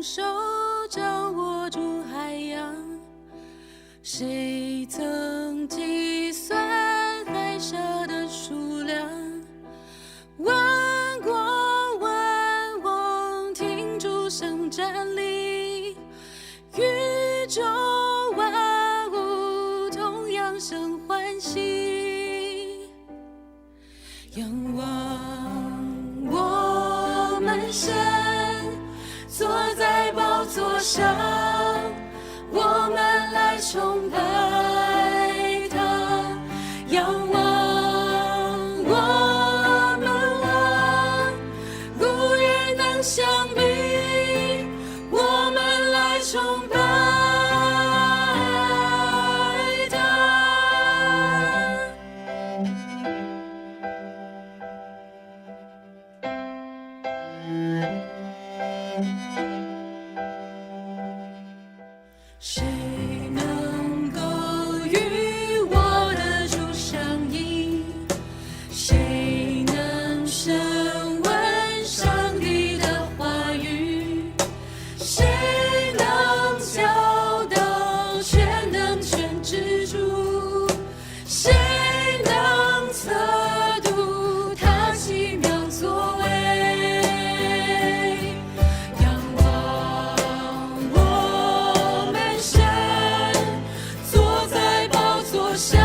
用手掌握住海洋？谁曾计算海沙的数量？万国万王停住声站立，宇宙万物同样生欢喜。仰望我们神坐在宝座上，我们来崇拜他。仰望我们王，无人能相比，我们来崇拜他。谁能够与我的主相应？谁能审问上帝的话语？谁能教导全能全知主？谁能测度他奇妙作为？仰望我们神坐在宝座上，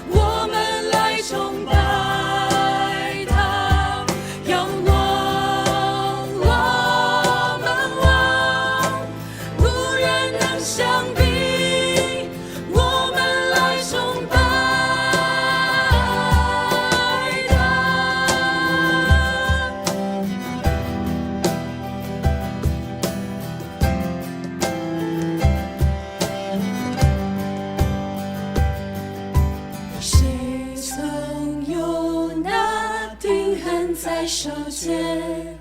我们来崇拜他。仰望我们王，无人能相比，我们来崇拜他。谁曾有那定痕在手间，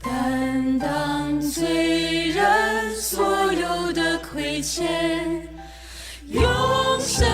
担当罪人所有的亏欠，永生